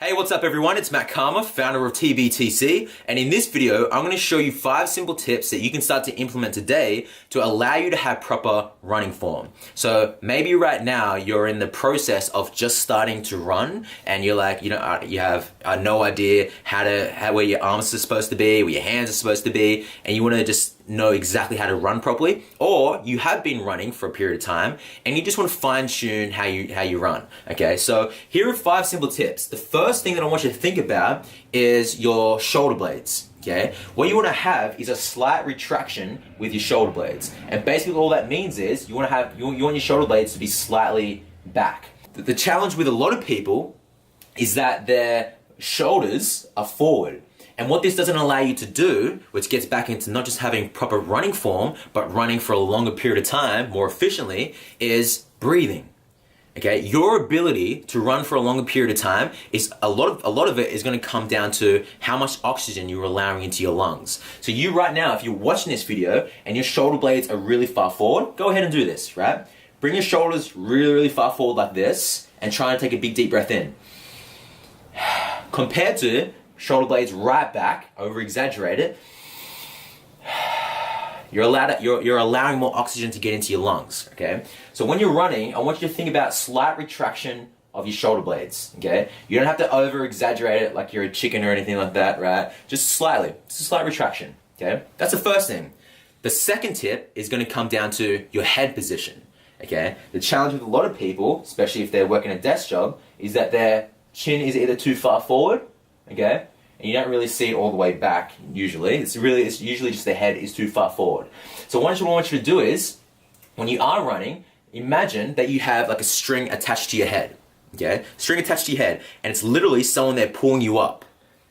Hey, what's up everyone? It's Matt Karma, founder of TBTC, and in this video, I'm going to show you 5 simple tips that you can start to implement today to allow you to have proper running form. So maybe right now you're in the process of just starting to run and you're like, you have no idea where your arms are supposed to be, where your hands are supposed to be, and you want to just know exactly how to run properly, or you have been running for a period of time and you just want to fine-tune how you run. Okay, so here are 5 simple tips. The first thing that I want you to think about is your shoulder blades. Okay, what you want to have is a slight retraction with your shoulder blades, and basically all that means is you want your shoulder blades to be slightly back. The challenge with a lot of people is that their shoulders are forward. And what this doesn't allow you to do, which gets back into not just having proper running form, but running for a longer period of time, more efficiently, is breathing. Okay, your ability to run for a longer period of time is a lot of it is going to come down to how much oxygen you're allowing into your lungs. So you right now, if you're watching this video and your shoulder blades are really far forward, go ahead and do this, right? Bring your shoulders really, really far forward like this and try and take a big deep breath in. Compared to shoulder blades right back, over exaggerated, you're allowing more oxygen to get into your lungs, okay? So when you're running, I want you to think about slight retraction of your shoulder blades, okay? You don't have to over exaggerate it like you're a chicken or anything like that, right? Just slightly, just a slight retraction, okay? That's the first thing. The second tip is gonna come down to your head position, okay? The challenge with a lot of people, especially if they're working a desk job, is that their chin is either too far forward, okay? And you don't really see it all the way back usually. It's usually just the head is too far forward. So what I want you to do is, when you are running, imagine that you have like a string attached to your head, okay? String attached to your head, and it's literally someone there pulling you up,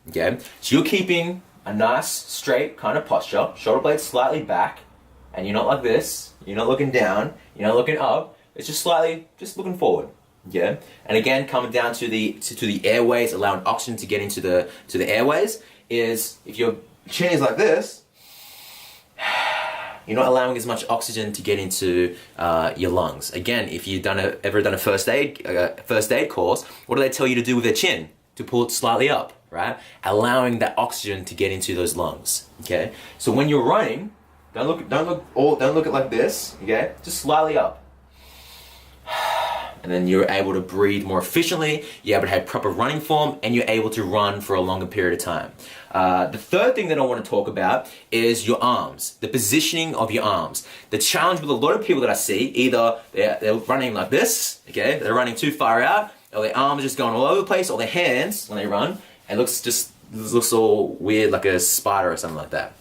okay? So you're keeping a nice straight kind of posture, shoulder blades slightly back, and you're not like this, you're not looking down, you're not looking up, it's just slightly, just looking forward. Yeah, and again, coming down to the airways, allowing oxygen to get into the airways, is if your chin is like this, you're not allowing as much oxygen to get into your lungs. Again, if you've ever done a first aid course, what do they tell you to do with their chin? To pull it slightly up, right? Allowing that oxygen to get into those lungs. Okay, so when you're running, don't look at like this. Okay, just slightly up. And then you're able to breathe more efficiently, you're able to have proper running form, and you're able to run for a longer period of time. The third thing that I want to talk about is your arms, the positioning of your arms. The challenge with a lot of people that I see, either they're running like this, okay, they're running too far out, or their arms are just going all over the place, or their hands, when they run, it looks all weird like a spider or something like that.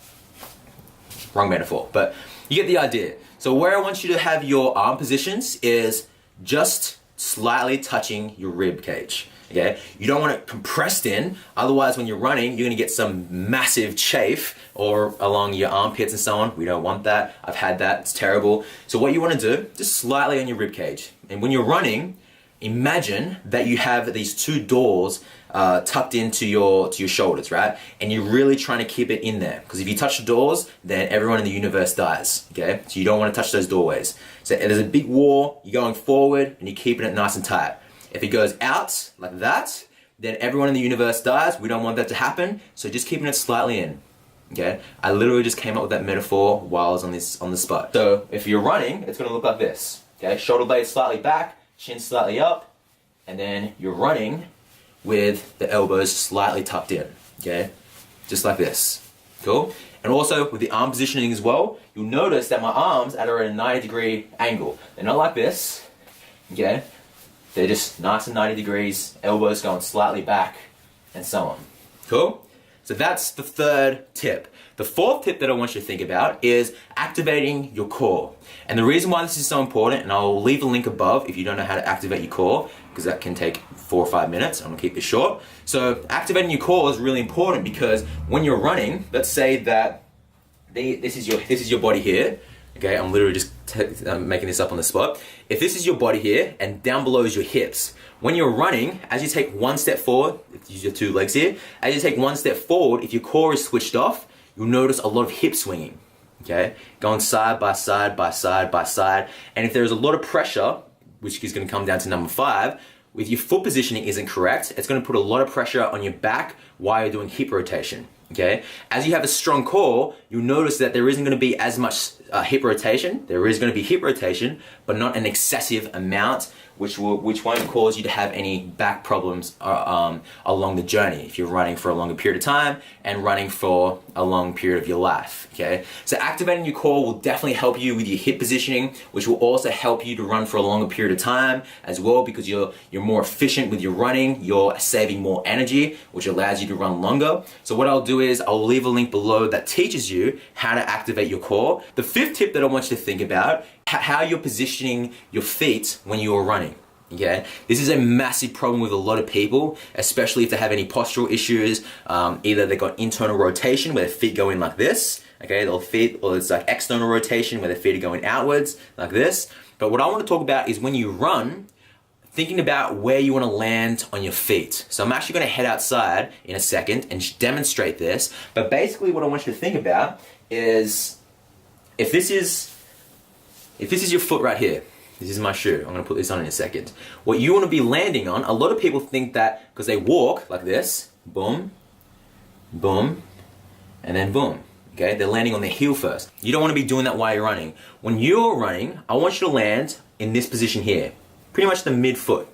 Wrong metaphor, but you get the idea. So where I want you to have your arm positions is just slightly touching your rib cage, okay? You don't want it compressed in, otherwise when you're running, you're gonna get some massive chafe or along your armpits and so on. We don't want that. I've had that, it's terrible. So what you wanna do, just slightly on your rib cage. And when you're running, imagine that you have these 2 doors tucked into your shoulders, right? And you're really trying to keep it in there, because if you touch the doors, then everyone in the universe dies, okay? So you don't want to touch those doorways. So there's a big wall, you're going forward, and you're keeping it nice and tight. If it goes out like that, then everyone in the universe dies. We don't want that to happen, so just keeping it slightly in, okay? I literally just came up with that metaphor while I was on the spot. So if you're running, it's gonna look like this, okay? Shoulder blades slightly back, chin slightly up, and then you're running with the elbows slightly tucked in, okay? Just like this, cool? And also with the arm positioning as well, you'll notice that my arms are at a 90-degree angle. They're not like this, okay? They're just nice and 90 degrees, elbows going slightly back, and so on, cool? So that's the third tip. The fourth tip that I want you to think about is activating your core. And the reason why this is so important, and I'll leave a link above if you don't know how to activate your core, because that can take 4 or 5 minutes. I'm gonna keep this short. So activating your core is really important, because when you're running, let's say that this is your body here. Okay, I'm literally just making this up on the spot. If this is your body here and down below is your hips, when you're running, as you take one step forward, use your 2 legs here, as you take one step forward, if your core is switched off, you'll notice a lot of hip swinging, okay? Going side by side by side by side. And if there's a lot of pressure, which is gonna come down to number 5, if your foot positioning isn't correct, it's going to put a lot of pressure on your back while you're doing hip rotation. Okay, as you have a strong core, you'll notice that there isn't going to be as much hip rotation. There is going to be hip rotation, but not an excessive amount, which won't cause you to have any back problems along the journey if you're running for a longer period of time and running for a long period of your life. Okay, so activating your core will definitely help you with your hip positioning, which will also help you to run for a longer period of time as well, because you're more efficient with your running. You're saving more energy, which allows you to run longer. So what I'll do is I'll leave a link below that teaches you how to activate your core. The fifth tip that I want you to think about, how you're positioning your feet when you're running. Okay, this is a massive problem with a lot of people, especially if they have any postural issues. Either they've got internal rotation where their feet go in like this, okay, their feet, or it's like external rotation where their feet are going outwards like this. But what I want to talk about is when you run, thinking about where you want to land on your feet. So I'm actually going to head outside in a second and demonstrate this. But basically what I want you to think about is if this is your foot right here, this is my shoe. I'm going to put this on in a second. What you want to be landing on, a lot of people think that because they walk like this, boom, boom, and then boom. Okay, they're landing on their heel first. You don't want to be doing that while you're running. When you're running, I want you to land in this position here, pretty much the midfoot.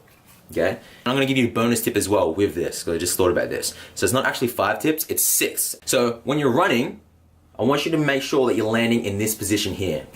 Okay, and I'm going to give you a bonus tip as well with this, because I just thought about this. So it's not actually 5 tips, it's 6. So when you're running, I want you to make sure that you're landing in this position here.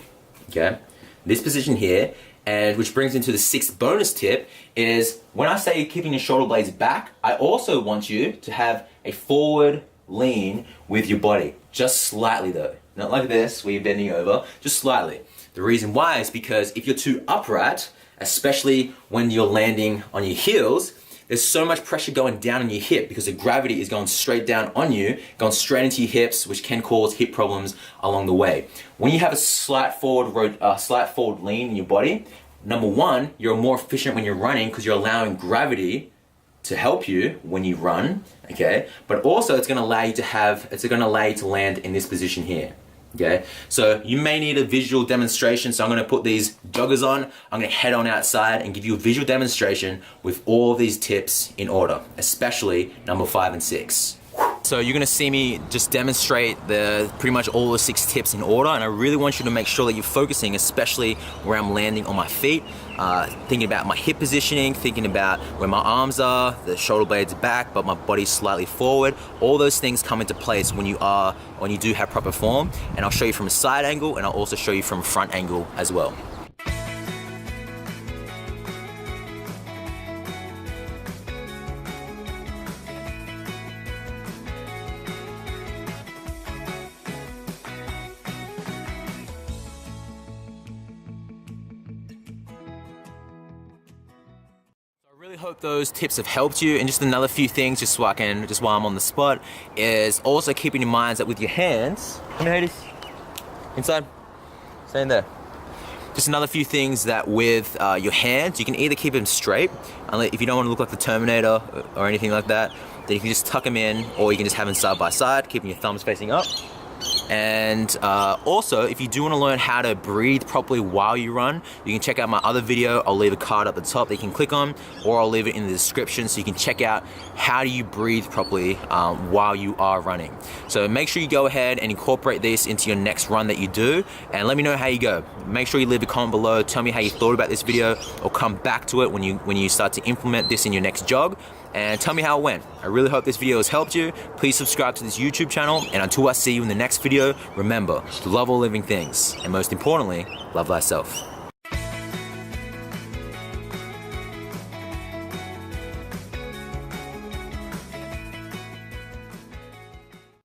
Okay, this position here. And which brings into the 6th bonus tip is when I say keeping your shoulder blades back, I also want you to have a forward lean with your body. Just slightly though. Not like this where you're bending over, just slightly. The reason why is because if you're too upright, especially when you're landing on your heels, there's so much pressure going down on your hip because the gravity is going straight down on you, going straight into your hips, which can cause hip problems along the way. When you have a slight forward lean in your body, number one, you're more efficient when you're running because you're allowing gravity to help you when you run, okay? But also it's going to allow you to land in this position here. Okay, so you may need a visual demonstration, so I'm going to put these joggers on, I'm going to head on outside and give you a visual demonstration with all these tips in order, especially number 5 and 6. So you're going to see me just demonstrate pretty much all the 6 tips in order, and I really want you to make sure that you're focusing, especially where I'm landing on my feet, thinking about my hip positioning, thinking about where my arms are, the shoulder blades back, but my body's slightly forward. All those things come into place when you do have proper form, and I'll show you from a side angle, and I'll also show you from a front angle as well. I really hope those tips have helped you, and just another few things just while I'm on the spot is also keeping in mind that with your hands, come here Hades, inside, stay in there. Just another few things that with your hands, you can either keep them straight, if you don't want to look like the Terminator or anything like that, then you can just tuck them in, or you can just have them side by side, keeping your thumbs facing up. And also, if you do want to learn how to breathe properly while you run, you can check out my other video. I'll leave a card at the top that you can click on, or I'll leave it in the description so you can check out how do you breathe properly while you are running. So make sure you go ahead and incorporate this into your next run that you do, and let me know how you go. Make sure you leave a comment below, tell me how you thought about this video, or come back to it when you start to implement this in your next jog, and tell me how it went. I really hope this video has helped you. Please subscribe to this YouTube channel, and until I see you in the next video, remember to love all living things, and most importantly, love thyself.